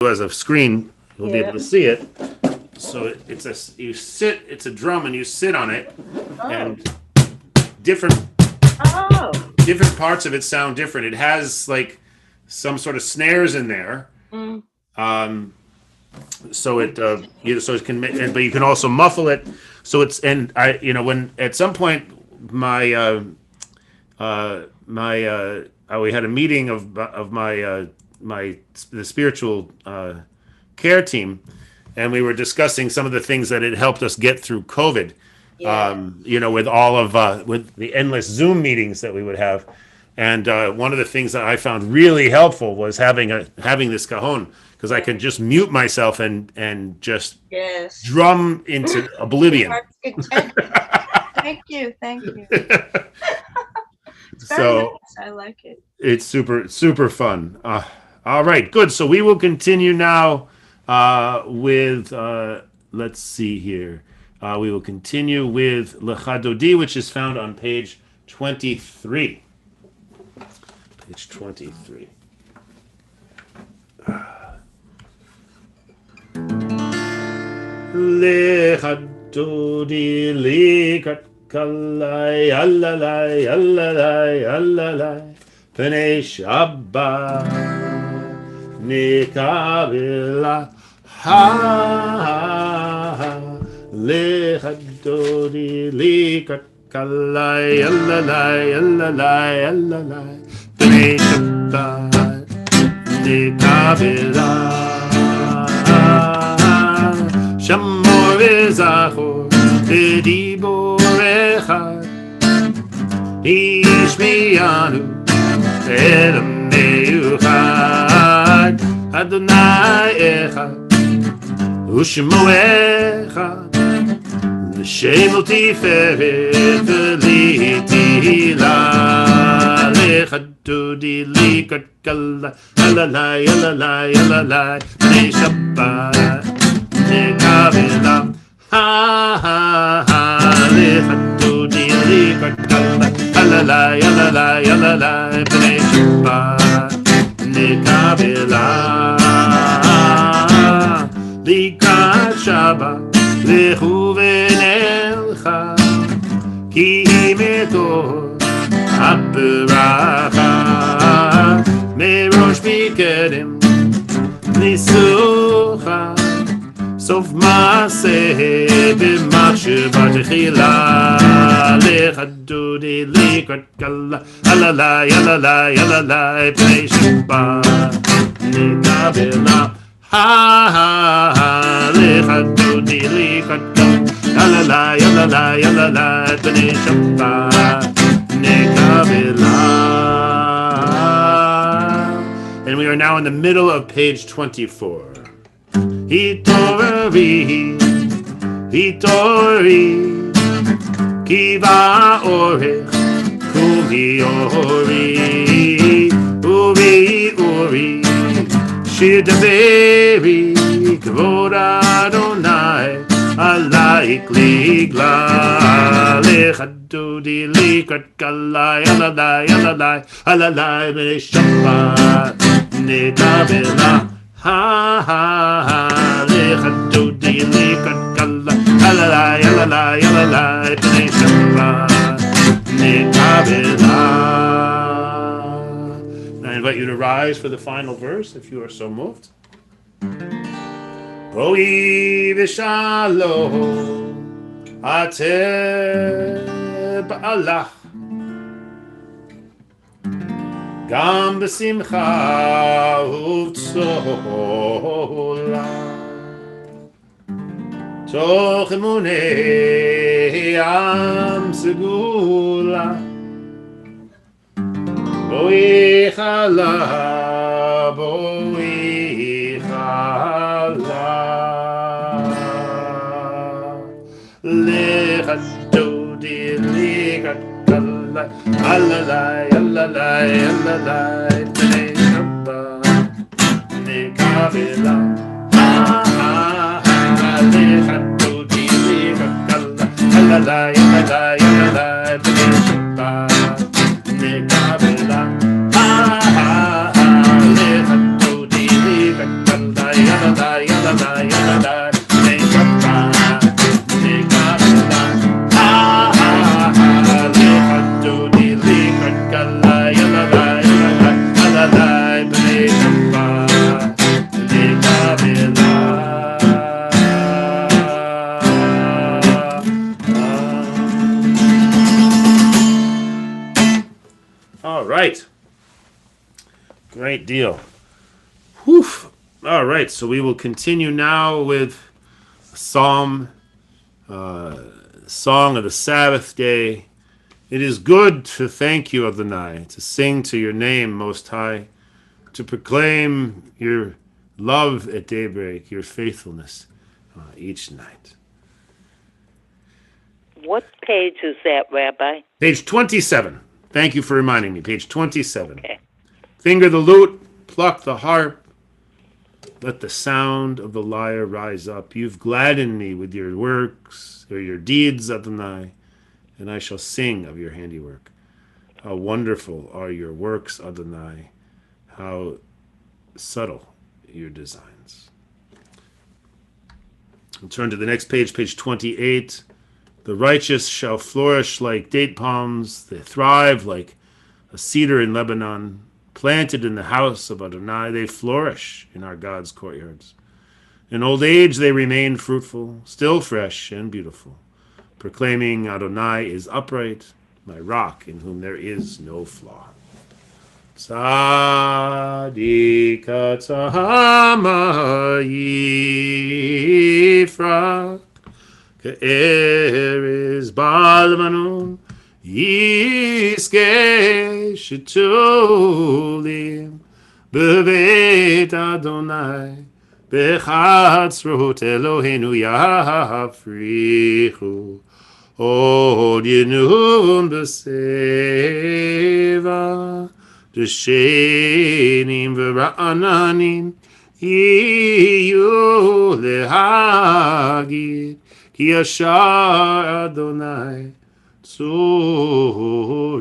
as a screen, you'll be able to see it. So it's a drum and you sit on it, and different parts of it sound different. It has like some sort of snares in there. So it but you can also muffle it. So it's, and when at some point we had a meeting of the spiritual care team, and we were discussing some of the things that had helped us get through COVID. With all of with the endless Zoom meetings that we would have, and one of the things that I found really helpful was having this cajon, because I could just mute myself and just drum into oblivion. Thank you. It's very nice. I like it. It's super fun. All right, good. So we will continue now with let's see here. We will continue with Lecha Dodi, which is found on page 23. Page 23. Lecha Dodi likat kalai alalai alalai alalai Pnei Shabbat nikabila ha Lecha Dodi likat kalai alalai alalai alalai Pnei Shabbat nikabila Shamor v'zachor v'dibor echad Ishmiyanu el meyuchad Adonai echad U'shemo echad L'shem u'tiferet v'litila Lecha Dodi likat kala Alalai alalai alalai Pnei Shabbat Kabbalat Lecha Dodi likat kala alalai alalai alalai Pnei Shabbat Kabbalat Likat Shabbat Lechu v'nelcha Ki metor ha'beracha Merosh mikedem nisucha Sof Maaseh b'machshava techila Lecha Dodi likat kala alalai alalai alalai Pnei Shabbat nikabela Lecha Dodi likat kala alalai alalai alalai Pnei Shabbat nikabela. And we are now in the middle of page 24. Hitori, Kiva Orech, Kumi Ori, Uri, Shir Daveri, Kvod Adonai, Alaik Ligla, Lecha Dodi likat kalai, alalai, alalai, alalai, Pnei Shabbat nikabela. Lecha Dodi likat kala alalai alalai alalai Pnei Shabbat nikabela. I invite you to rise for the final verse if you are so moved. Roi v'shalom ateh ba'alach Gam b'simcha u'tzola Toch emunei am segula Boi chala Lecha Dodi likat kala alalai alalai alalai Pnei Shabbat nikabela Lecha Dodi likat kala alalai alalai alalai Pnei Shabbat nikabela Lecha Dodi likat kala All right. Great deal. Whew. All right, so we will continue now with Psalm, Song of the Sabbath Day. It is good to thank you, Adonai, to sing to your name, Most High, to proclaim your love at daybreak, your faithfulness each night. What page is that, Rabbi? Page 27. Thank you for reminding me. Page 27. Okay. Finger the lute, pluck the harp. Let the sound of the lyre rise up. You've gladdened me with your works, or your deeds, Adonai, and I shall sing of your handiwork. How wonderful are your works, Adonai. How subtle your designs. We'll turn to the next page, page 28. The righteous shall flourish like date palms. They thrive like a cedar in Lebanon. Planted in the house of Adonai, they flourish in our God's courtyards. In old age, they remain fruitful, still fresh and beautiful, proclaiming Adonai is upright, my rock in whom there is no flaw. Tzaddik Atzahama Yifrach Ke'eres Ba'almanon Yiske Shetulim B'Beit Adonai B'chatzrot Eloheinu Yafrichu Od Yinun B'Seva D'Shenim V'Ra'ananim Yiyu Lehagid Ki Yashar Adonai Tzuri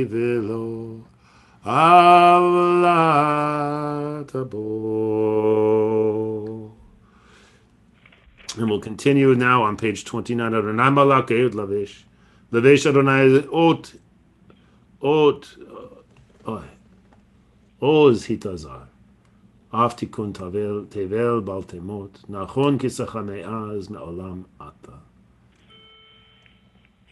V'Lo Avlatabo. And we'll continue now on page 29. Adonai Malak Eud Lavesh. Lavesh Adonai Ot Oz Hitazar. Aftikun Tevel Baltemot. Nachon Kisachameaz Me'olam Ata.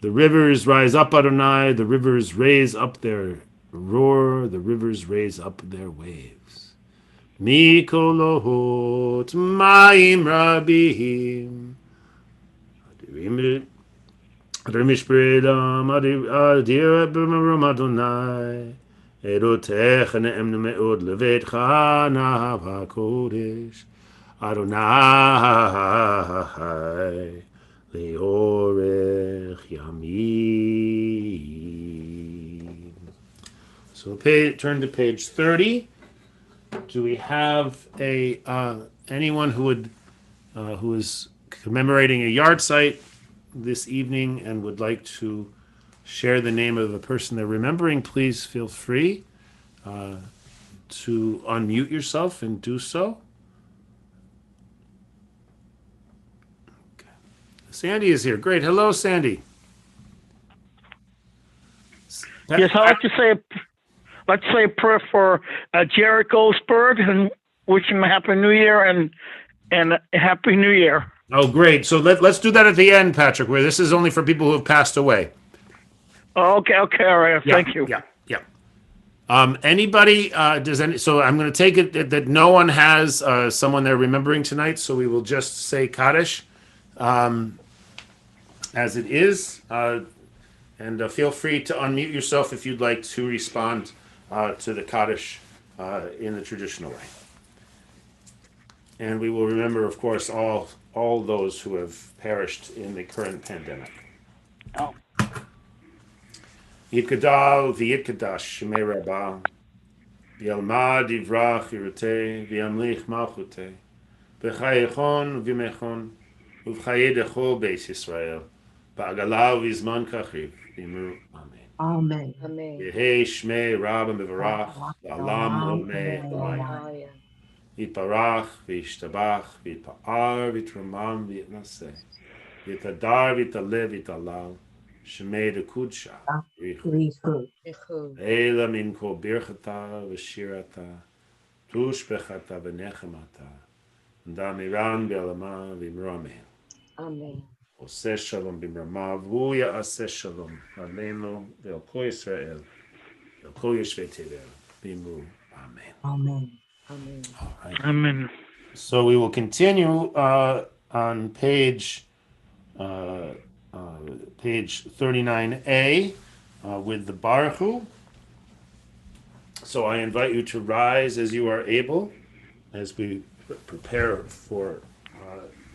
The rivers rise up, Adonai. The rivers raise up their roar. The rivers raise up their waves. Mikolohot Maim Rabihim. Adrimishbredam Adir B'Marum Adonai. Erotech Ne'emnu Me'od Levetcha Nahav HaKodesh. Adonai Leorech Yamim. So turn to page 30. Do we have anyone who is commemorating a yard site this evening and would like to share the name of the person they're remembering? Please feel free to unmute yourself and do so. Okay. Sandy is here. Great. Hello, Sandy. Yes, I'd like to say a prayer for Jared Goldsberg and wish him a happy New Year and a happy New Year. Oh, great. So let's do that at the end, Patrick, where this is only for people who have passed away. Okay, all right. Thank you. Yeah. Anybody, so I'm going to take it that no one has someone they're remembering tonight, so we will just say Kaddish as it is. And feel free to unmute yourself if you'd like to respond to the Kaddish in the traditional way. And we will remember, of course, all those who have perished in the current pandemic. Oh. Yitgadal v'yitgadash shemei Rabbah, v'yalmad yivrach yiruteh, v'yamlich malchuteh, v'chayechon v'yimechon, uv'chayedecho beis Yisrael, ba'agala v'zman kachiv, v'imru Amen. Amen. Yehei shmei Rabba mevarach, v'alam olmei omayim. Yitbarach, v'yishtabach, v'yitpa'ar, v'yitramam, v'yitnaseh. V'yitadar, v'yitalev, v'yitalal. Shemei dekudsha. Rihu. Eila min kol birchata v'shirata. Tushbechata v'nechemata. Damiran v'alama v'imramen. Amen. Oseh shalom b'mramav. Hu ya'aseh shalom. Aleinu ve'al kol Yisrael. Ve'al kol yeshvei tevel. B'imru. Amen. Amen. Amen. All right. Amen. So we will continue on page 39A with the Baruch Hu. So I invite you to rise as you are able, as we prepare for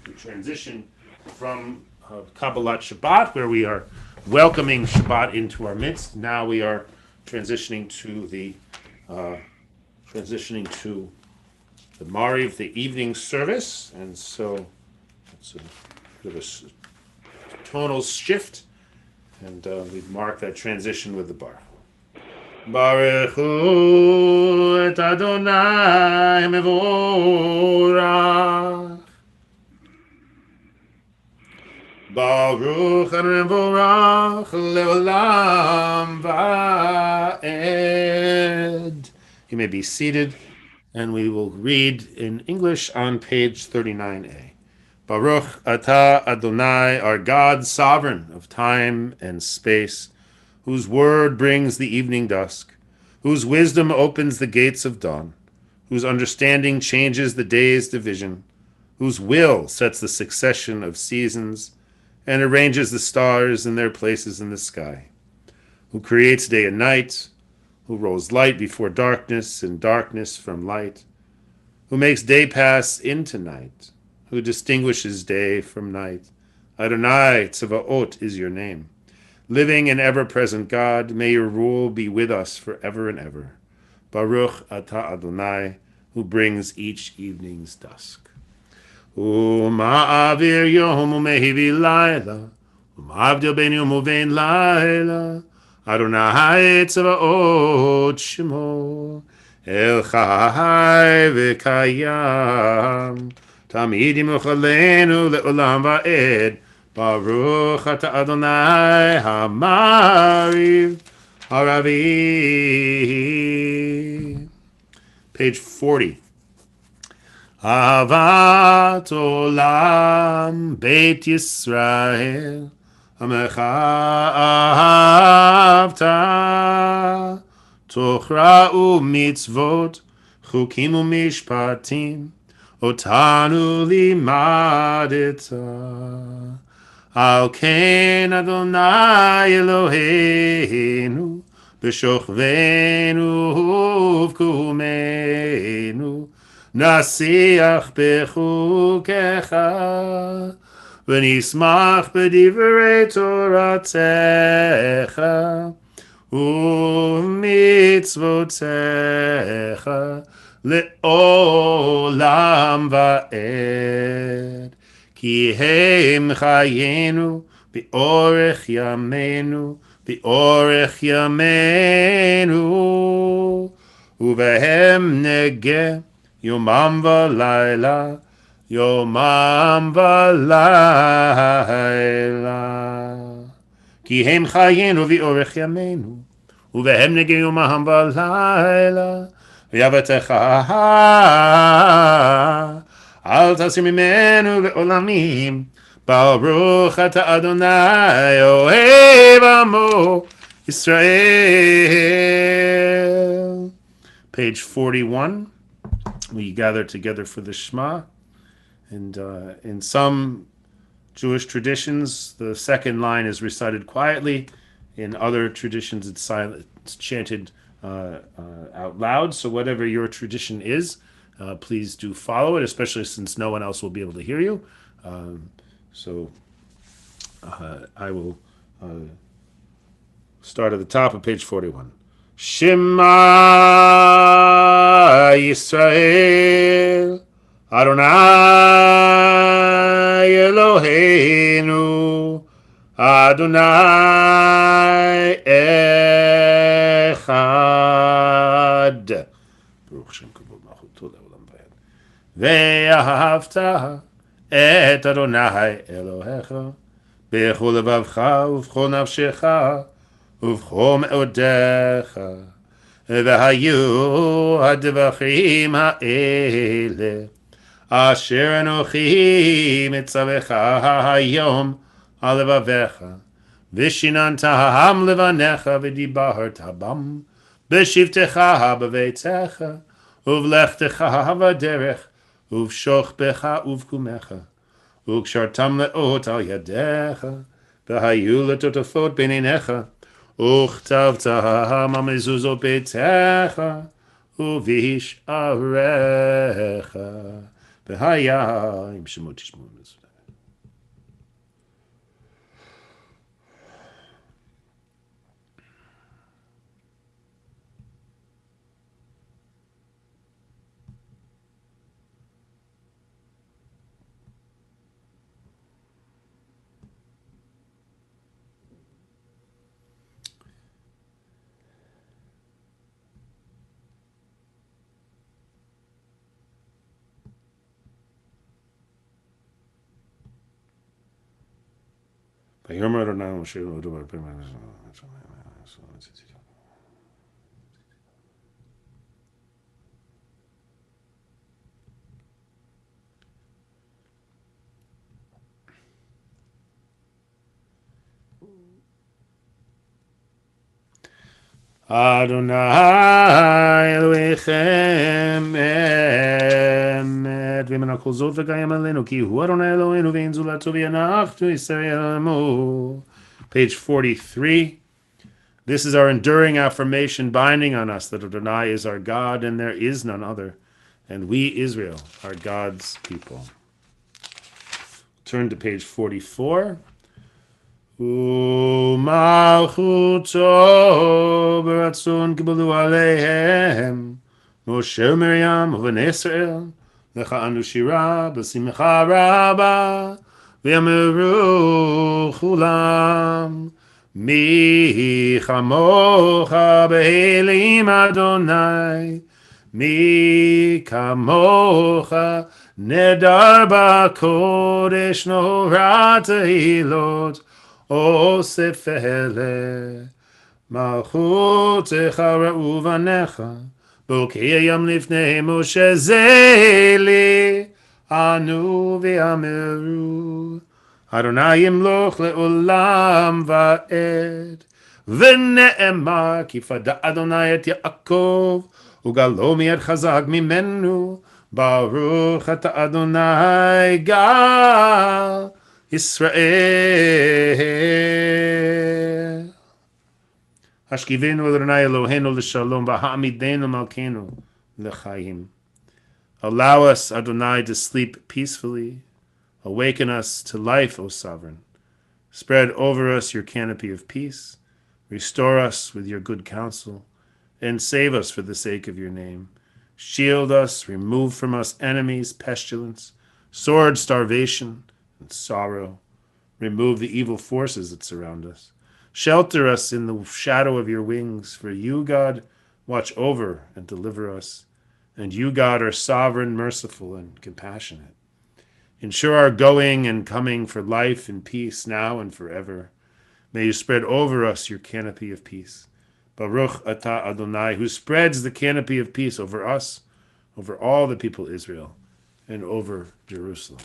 the transition from Kabbalat Shabbat, where we are welcoming Shabbat into our midst. Now we are transitioning to the Mariv, the evening service, and so it's a bit of a tonal shift, and we mark that transition with the Baruch. Baruch Hu et Adonai mevorach. Baruch Adonai mevorach leolam va'ed. You may be seated, and we will read in English on page 39A. Baruch atah Adonai, our God, sovereign of time and space, whose word brings the evening dusk, whose wisdom opens the gates of dawn, whose understanding changes the day's division, whose will sets the succession of seasons and arranges the stars in their places in the sky, who creates day and night, who rolls light before darkness and darkness from light, who makes day pass into night, who distinguishes day from night. Adonai Tzavaot is your name. Living and ever-present God, may your rule be with us forever and ever. Baruch atah Adonai, who brings each evening's dusk. Uma'avir yom umehivi laila, uma'avdil ben yom uvein laila, Adonai Tzavaot shemo, El chai v'kayam, Tamid yimuchalenu le'olam va'ed, Baruch atah Adonai Hamariv Haravi. Page 40. Ahavat olam Beit Yisrael Amecha ahavta Torah u'mitzvot Chukim u'mishpatim Otanu limadeta Al ken Adonai Eloheinu B'shochvenu uvkumenu Nasiach bechukecha V'nismach b'divrei Toratecha U'mitzvotecha Le'olam va'ed Ki hem chayenu B'orech yamenu B'orech yamenu Uvehem negeh Yomam v'layla Yomam v'layla Ki hem chayenu B'orech yamenu Uvehem negeh Yomam v'layla V'yavatecha Al tasir mimenu le'olamim Baruch atah Adonai Ohev amo Yisrael. Page 41. We gather together for the Shema. And in some Jewish traditions, the second line is recited quietly. In other traditions, it's silent, it's chanted out loud. So whatever your tradition is, please do follow it, especially since no one else will be able to hear you. So I will start at the top of page 41. Shema Yisrael Adonai Eloheinu Adonai Echad. Baruch Shem Kavod Malchuto Le'olam Va'ed. ואהבת את אדוני אלוהיך בכל לבבך ובכל נפשך ובכל מאודיך. והיו הדברים האלה אשר אנוכי מצווך היום על לבביך, ושיננתם לבניך ודיברת בם בשבתך בביתך ובלכתך בדרך ובשוכבך ובקומך, וקשרתם לאות על ידיך, והיו לטוטפות בין עיניך, וכתבתם על מזוזות ביתך ובשעריך. והיה עם שמות תשמעו. ויאמר אדוני למשה ולאהוד אדוני אלוהיכם אמת וימנע כל זאת וקיים עלינו, כי הוא אדוני אלוהינו ואין זולתו ואנחנו ישראל עמו. Page 43. This is our enduring affirmation binding on us that Adonai is our God and there is none other, and we, Israel, are God's people. Turn to page 44. ומלכותו ברצון קיבלו עליהם משה ומרים ובני ישראל, לך אנו שירה בשמחה רבה, ויאמרו כולם מי כמוך באלים אדוני, מי כמוך נדר בקודש נורא תהילות אוסף אלה. מלכותך ראו בניך, בוקיים לפני משה זה לי, ענו ואמרו אדוני ימלוך לעולם ועד. ונאמר כי פדה אדוני את יעקב וגלו מיד חזק ממנו, ברוך אתה אדוני גל ישראל. השכיבנו אל אדוני אלוהינו לשלום, והעמידנו מלכנו לחיים. Allow us, Adonai, to sleep peacefully. Awaken us to life, O Sovereign. Spread over us your canopy of peace. Restore us with your good counsel, and save us for the sake of your name. Shield us, remove from us enemies, pestilence, sword, starvation, and sorrow. Remove the evil forces that surround us. Shelter us in the shadow of your wings, for you, God, watch over and deliver us. And you, God, are sovereign, merciful, and compassionate. Ensure our going and coming for life and peace now and forever. May you spread over us your canopy of peace. Baruch atah Adonai, who spreads the canopy of peace over us, over all the people of Israel, and over Jerusalem.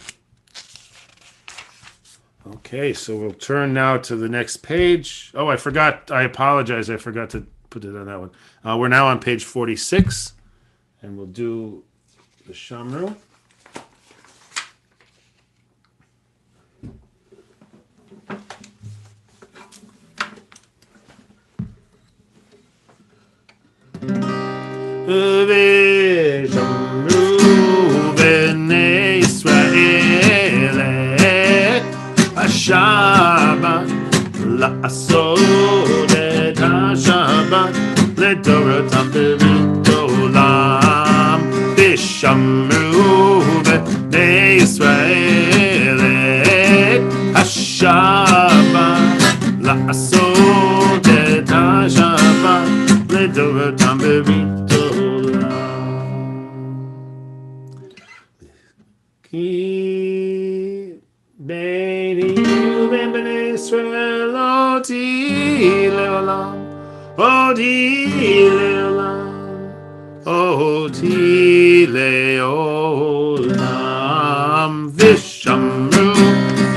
Okay, so we'll turn now to the next page. Oh, I apologize, I forgot to put it on that one. We're now on page 46, and we'll do the Shamru. ושמרו בני ישראל את השבת, לעשות את השבת לדורותם ברית עולם. ושמרו בני ישראל את השבת, לעשות את השבת לדורותם ברית עולם. Ki Beini uben bnei Israel oti leolam, oti leolam, oti leolam. Vishamru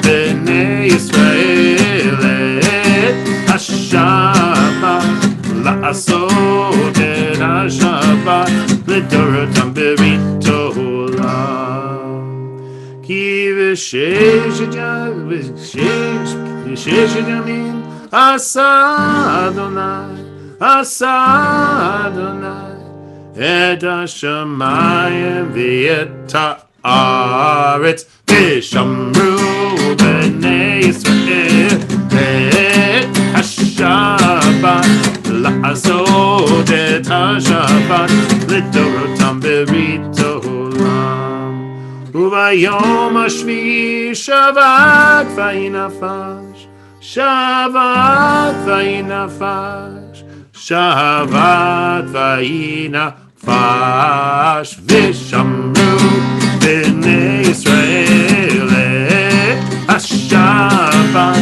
bnei Israel et Hashabbat la'asot et Hashabbat לדורותם ברית עולם. כי בששת ימים עשה אדוני את השמיים ואת הארץ, ושמרו בני ישראל את השבת לעשות את השבת לדורותם ברית עולם. וביום השביעי שבת וינפש, שבת וינפש, שבת וינפש, ושמרו בני ישראל את השבת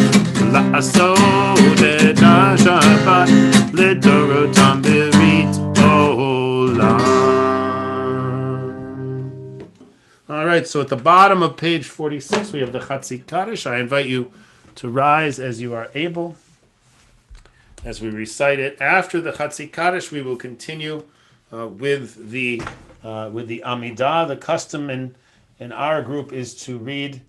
לעשות את השבת לדורותם ברית עולם. All right, so at the bottom of page 46, we have the Chatzi Kaddish. I invite you to rise as you are able as we recite it. After the Chatzi Kaddish, we will continue with the Amidah. The custom in our group is to read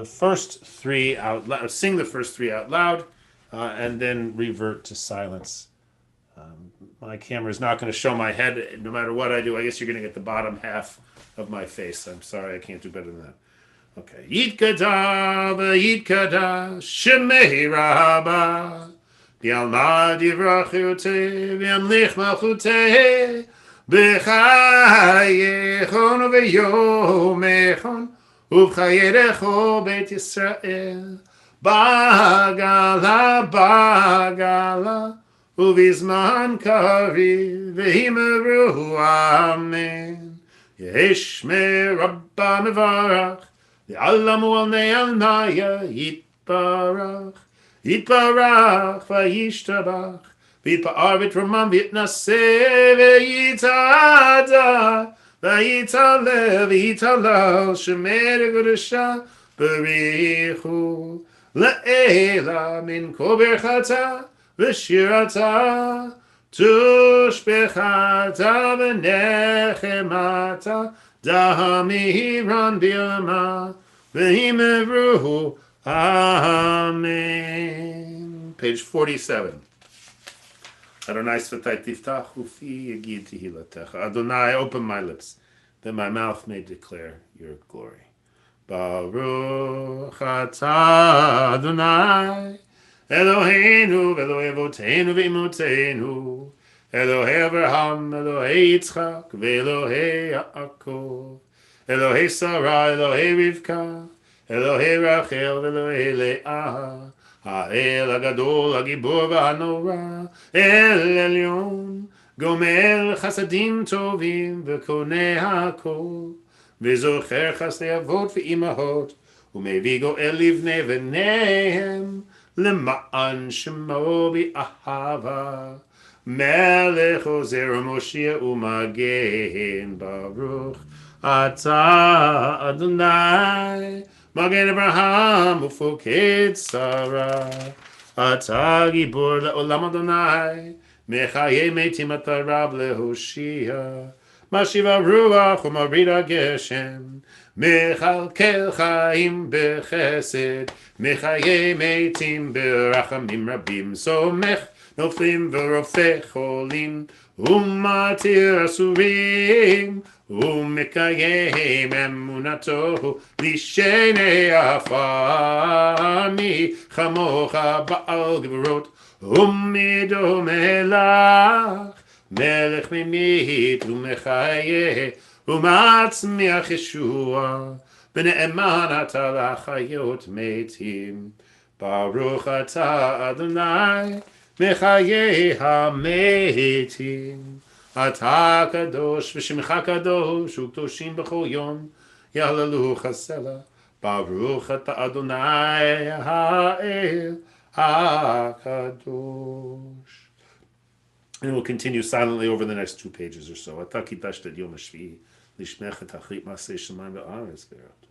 the first three out loud, sing the first three out loud, and then revert to silence. My camera is not going to show my head no matter what I do. I guess you're going to get the bottom half of my face. I'm sorry, I can't do better than that. Okay. Yitkada v'yitkada shemei rabba b'yalma divrachute v'yamlich malchute b'chayechon v'yomechon ובחייך בית ישראל בגלה ובזמן קריב ואמרו אמן. יש מרבה מברך לעלמו על נעלמיה יתברך וישתבח ויתפאר ויתרומם ויתנשא ויתהדר ויתעלה ויתהלל שמר קדושה בריחו לעילה מן כל ברכתה ושירתה תושבחתה ונחמתה דהמירן בימה ואמרו amen. Page 47. Adonai Svatai Tiftach Ufi Yagid Tehilatecha. Adonai, open my lips, that my mouth may declare your glory. Baruch atah Adonai Eloheinu Elohei Avotenu V'imotenu Elohei Abraham Elohei Yitzchak Ve'Elohei Yaakov Elohei Sarah Elohei Rivka Elohei Rachel Elohei Leah האל הגדול, הגיבור והנורא, אל עליון, גומל חסדים טובים וקונה הכל, וזוכר חסדי אבות ואימהות, ומביא גואל לבני בניהם, למען שמו באהבה. מלך עוזר ומושיע ומגן, ברוך אתה אדוני, מגן אברהם ופוקד שרה. אתה גיבור לעולם אדוני, מחיי מתים אתה רב להושיע. משיב הרוח ומוריד הגשם, מכלכל חיים בחסד, מחיי מתים ברחמים רבים. סומך נופלים ורופא חולים, ומתיר אסורים, ומקיים אמונתו לשני עפר. מי כמוך בעל גבורות ומדומה לך, מלך ממית ומחיה ומצמיח ישוע, בנאמן אתה לחיות מתים. ברוך אתה אדוני מחיי המתים. אתה קדוש ושמך קדוש וקדושים בכל יום יהללוך הסלע. Baruch אתה Adonai Ha'el HaKadosh. And we'll continue silently over the next 2 pages or so. אתה קידשת את יום השביעי לשמך את אחרית מעשה שמיים וארץ בארץ.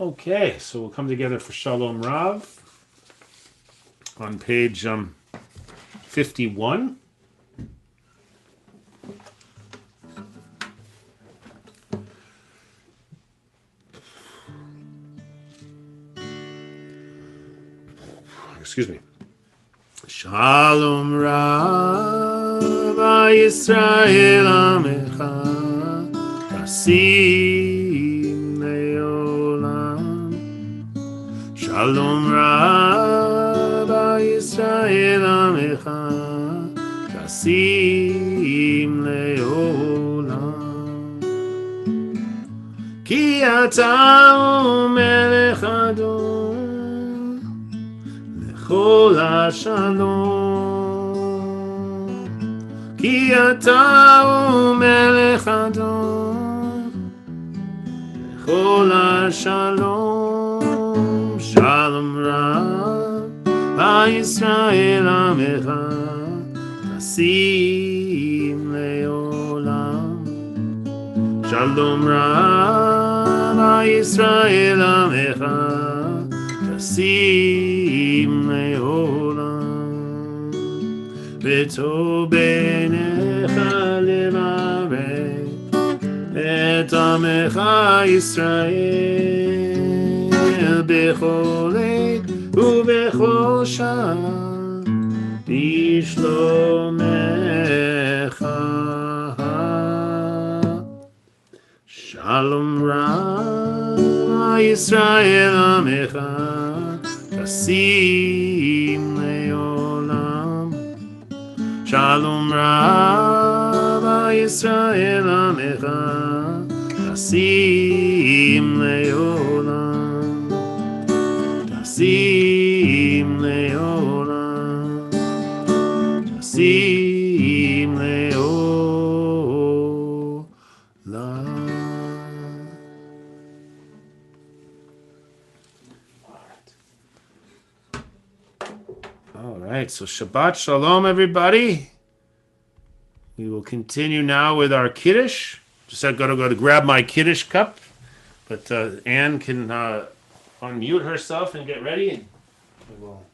Okay, so we'll come together for Shalom Rav on page 51. Excuse me. Shalom Rav Yisrael Amecha Tasim Leolam. Shalom Rav Yisrael Amecha Tasim Leolam. Ki Ata Melech Adon Kol HaShalom. Ki Ata Melech Adon Kol HaShalom. Shalom Rav Yisrael Amecha Tasim Leolam. Shalom Rav Yisrael Amecha Tasim Leolam. V'tov b'einecha levarech et Amecha Yisrael b'chol עת ובכל שעה בשלומך. Shalom Rav Yisrael Amecha Tasim Leolam. Shalom Rav Yisrael Amecha Tasim Leolam. Tasim Leolam. Tasim Leolam. All right, so Shabbat Shalom, everybody. We will continue now with our Kiddush. Just I've got to go to grab my Kiddush cup, but Anne can unmute herself and get ready. And we will.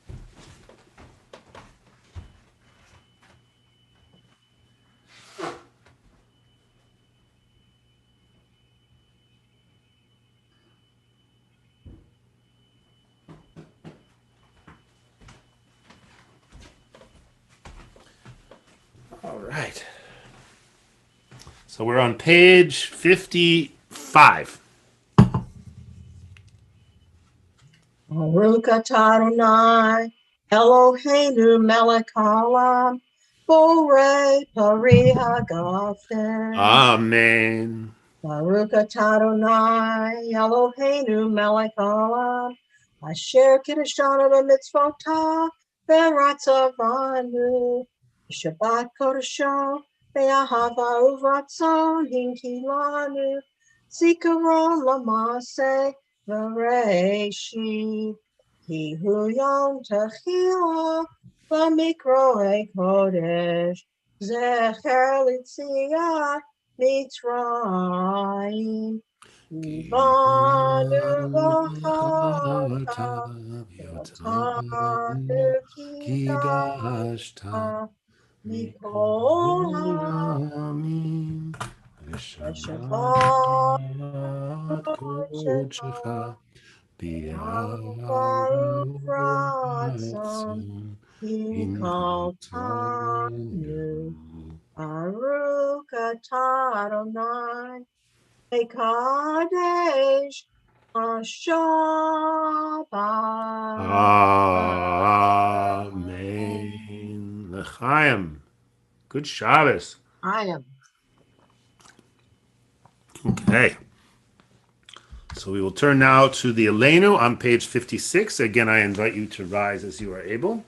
All right. So we're on page 55. Baruch atah Adonai, Eloheinu melech haolam, borei pari hagafen. Amen. Baruch atah Adonai, Eloheinu melech haolam, asher kiddushanu b'mitzvotah, v'ratzavanu, Shabbat kodesho, ve'ahava uvratzon hinkilanu, zikaron lamase, v'reishi, Hihu yom techila, v'mikroe kodesh, zecher litziat, Mitzrayim, Ivanu v'chata, v'otanu kidashta, mikol ha'Shabbat kodesh, Baruch Ratzon, Hinkoltanu, Baruch atah Adonai, Kadesh Shabbat. Amen. L'chaim. Good Shabbos. I am. Okay. So we will turn now to the Elenu on page 56. Again, I invite you to rise as you are able.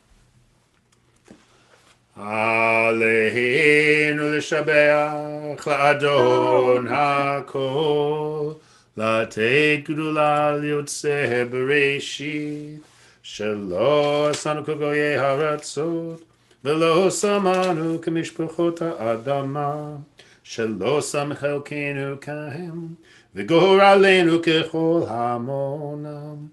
Aleinu l'shabeach la'adon ha'kol לתת גדולה ליוצא בראשית, שלא עשנו כגויי הארצות, ולא שמנו כמשפחות האדמה, שלא שם חלקנו כהם, וגורלנו ככל המונם.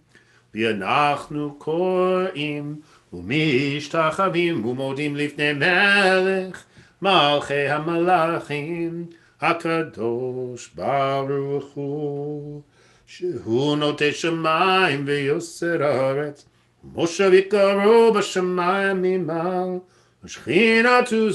ואנחנו קוראים ומשתחווים ומודים לפני מלך מלכי המלאכים, הקדוש ברוך הוא, שהוא נוטה שמיים ויוסר הארץ, משה יקרו בשמיים ממעל, ושכינתו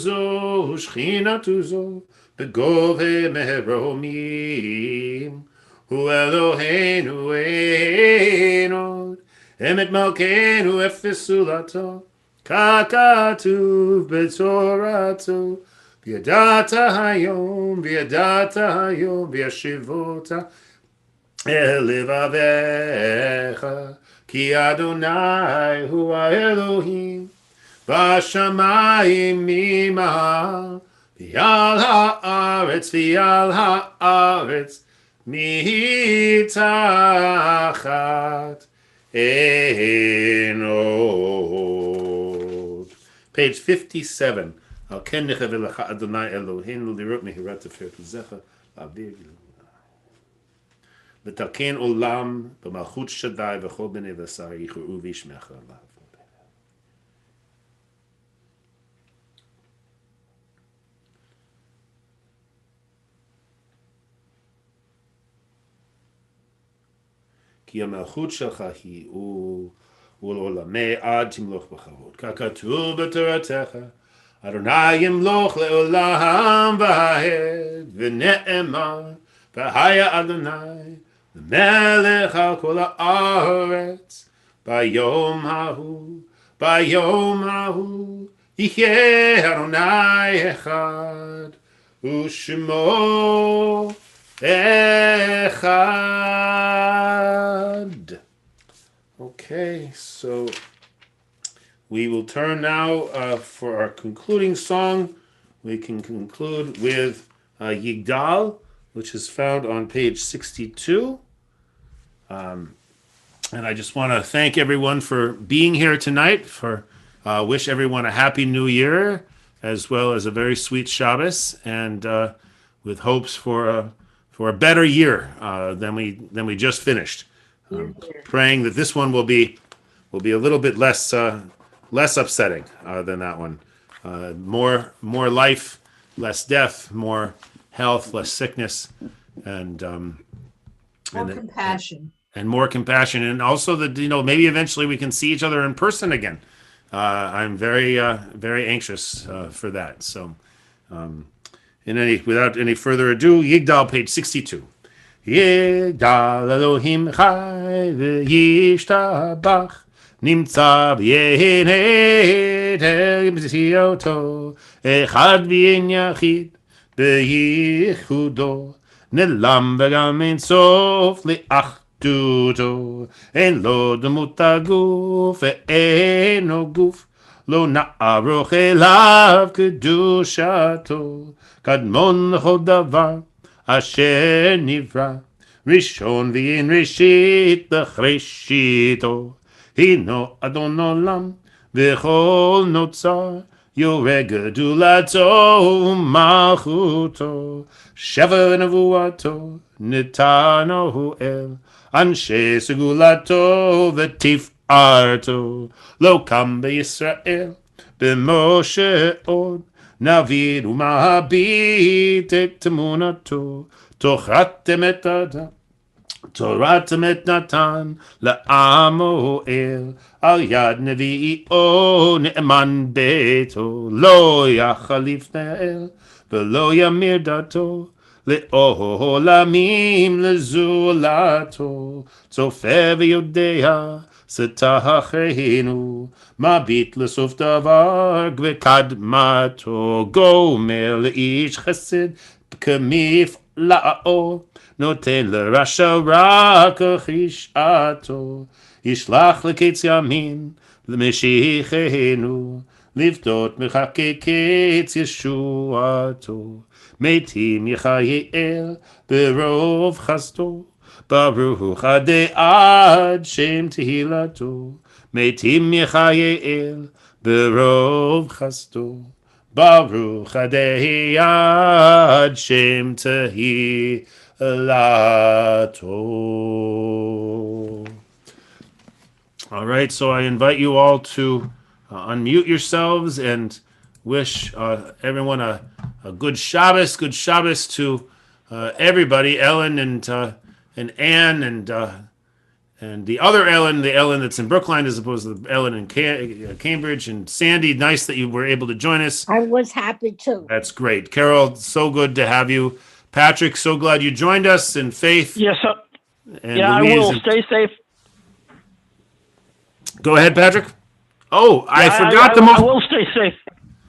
זו בגובה מרומים, הוא אלוהינו אין עוד, אמת מלכנו אפס סולתו, ככתוב בתורתו, וידעת היום וישיבות אל לבביך, כי אדוני הוא האלוהים בשמיים ממעל, ועל הארץ מתחת אין עוד. Page 57. על כן נכווה לך אדוני אלוהינו לראות מהירת תפארתך להעביר לתקן עולם במלכות שדי וכל בני בשר יקראו וישמעך עליו. כי המלכות שלך היא ולעולמי עד תמלוך בכבוד. ככתוב בתורתך, אדוני ימלוך לעולם ועד, ונאמר, והיה אדוני למלך על כל הארץ. ביום ההוא, יהיה אדוני אחד, ושמו אחד. Okay, so we will turn now for our concluding song. We can conclude with Yigdal, which is found on page 62. And I just want to thank everyone for being here tonight, wish everyone a happy new year, as well as a very sweet Shabbos, and with hopes for a better year than we just finished. Praying that this one will be a little bit less upsetting than that one. More life, less death, more health, less sickness, and More compassion. And more compassion, and also that maybe eventually we can see each other in person again. I'm very anxious for that. So, without any further ado, Yigdal, page 62. יגדל אלוהים חי וישתבח, נמצא ויהנה תגמציותו, אחד ואין יחיד בייחודו, נעלם וגם אין סוף לאחדותו, אין לו דמות הגוף ואינו גוף, לא נערוך אליו קדושתו, קדמון לכל דבר אשר נברא, ראשון ואין ראשית לחרישיתו, הינו אדון עולם וכל נוצר, יורה גדולתו ומלכותו, שבע נבואתו נתנו אל, אנשי סגולתו ותפארתו, לא קם בישראל במשה עוד, נביא ומביט את תמונתו, תורתם את אדם, תורתם את נתן לעמו אל, על יד נביאו נאמן ביתו, לא יחליף נאל ולא ימיר דתו, לעולמים לזולתו, צופה ויודע סתה אחרינו, מביט לסוף דבר וקדמתו, גומר לאיש חסד כמפלאו, נותן לרשע רק חישתו, ישלח לקץ ימין למשיחנו, לפדות מחכה קץ ישועתו, מתים יחייאל ברוב חסדו, ברוך עדי עד שם תהילתו, מתים יחייאל ברוב חסדו, ברוך עדי עד שם תהילתו. All right, so I invite you all to unmute yourselves and wish everyone a good Shabbos to everybody, Ellen and Ann and the other Ellen, the Ellen that's in Brookline as opposed to the Ellen in Cambridge, and Sandy, nice that you were able to join us. I was happy too. That's great. Carol, so good to have you. Patrick, so glad you joined us. And Faith. Yes, sir. And Yeah, Louise, I will. Stay safe. Go ahead, Patrick. Oh, I forgot I will stay safe.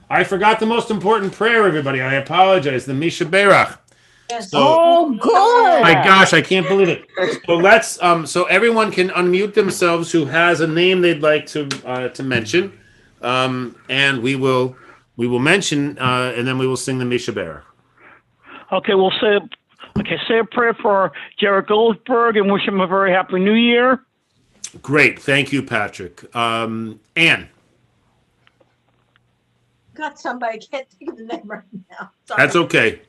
I forgot the most important prayer, everybody. I apologize. The Misha Berach. Yes. Oh, good. My gosh, I can't believe it. So let's so everyone can unmute themselves who has a name they'd like to mention, and we will mention and then we will sing the Misha Berach. Okay, we'll say a prayer for Jared Goldsberg and wish him a very happy New Year. Great, thank you, Patrick. Ann. Got somebody, I can't think of the name right now. Sorry. That's okay.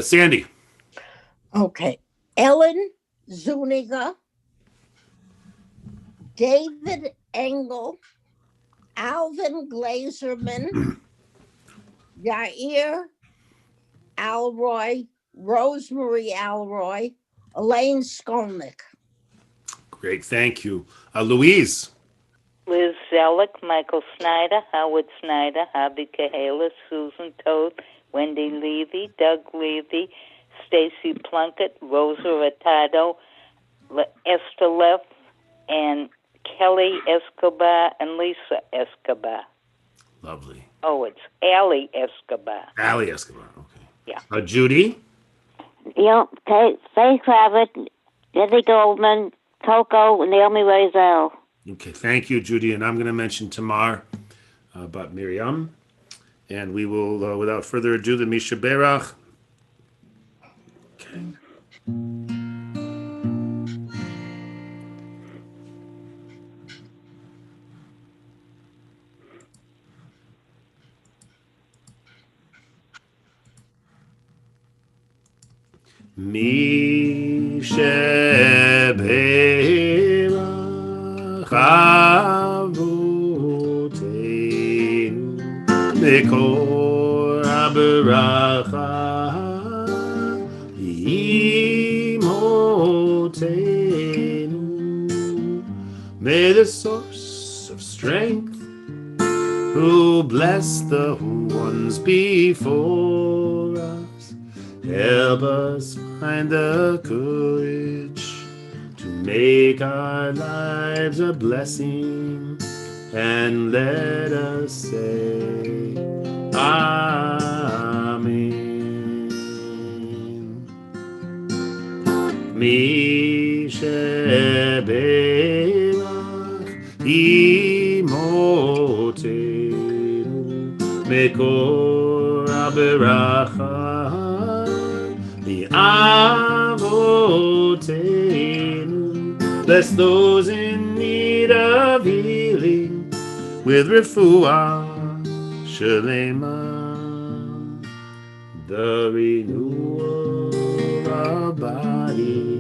Sandy. Okay. Ellen Zuniga, David Engel, Alvin Glazerman, Yair Alroy, Rosemary Alroy, Elaine Skolnick. Great, thank you. Louise. Liz Zellick, Michael Snyder, Howard Snyder, Harvey Cahaler, Susan Toad, Wendy Levy, Doug Levy, Stacy Plunkett, Rosa Retardo, Esther Leff, and Kelly Escobar and Lisa Escobar. Lovely. Oh, it's Allie Escobar. Allie Escobar, okay. Yeah. Judy? Faith Rabbit, Lily Goldman, Coco, Naomi Roselle. Okay, thank you, Judy. And I'm going to mention Tamar about Miriam. And we will, without further ado, the Misha Berach. Okay. Misha Berach Avoteinu Mekor HaBeracha Imotenu. May the source of strength who bless the ones before us Help us find the courage to make our lives a blessing, and let us say Amen. Mi shebeach imotenu mekor aberacha mi avotenu. Bless those in need of healing with refuah shalema, the renewal of body,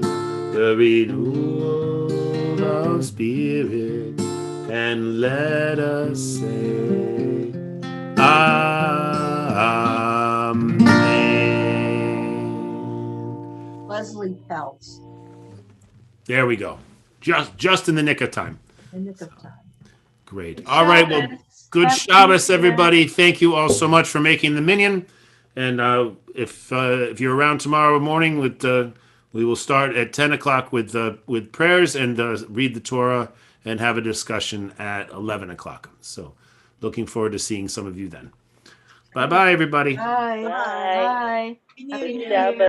the renewal of spirit, and let us say Amen. Leslie Peltz, There we go. Just in the nick of time. the nick of time. Great. Good All right. Well, Shabbos. good Happy Shabbos, New Year. everybody. Thank you all so much for making the minion. And if you're around tomorrow morning, we will start at 10 o'clock with prayers and read the Torah and have a discussion at 11 o'clock. So looking forward to seeing some of you then. Bye-bye, everybody. Bye. Bye. Bye. Happy New Happy Year. Shabbos.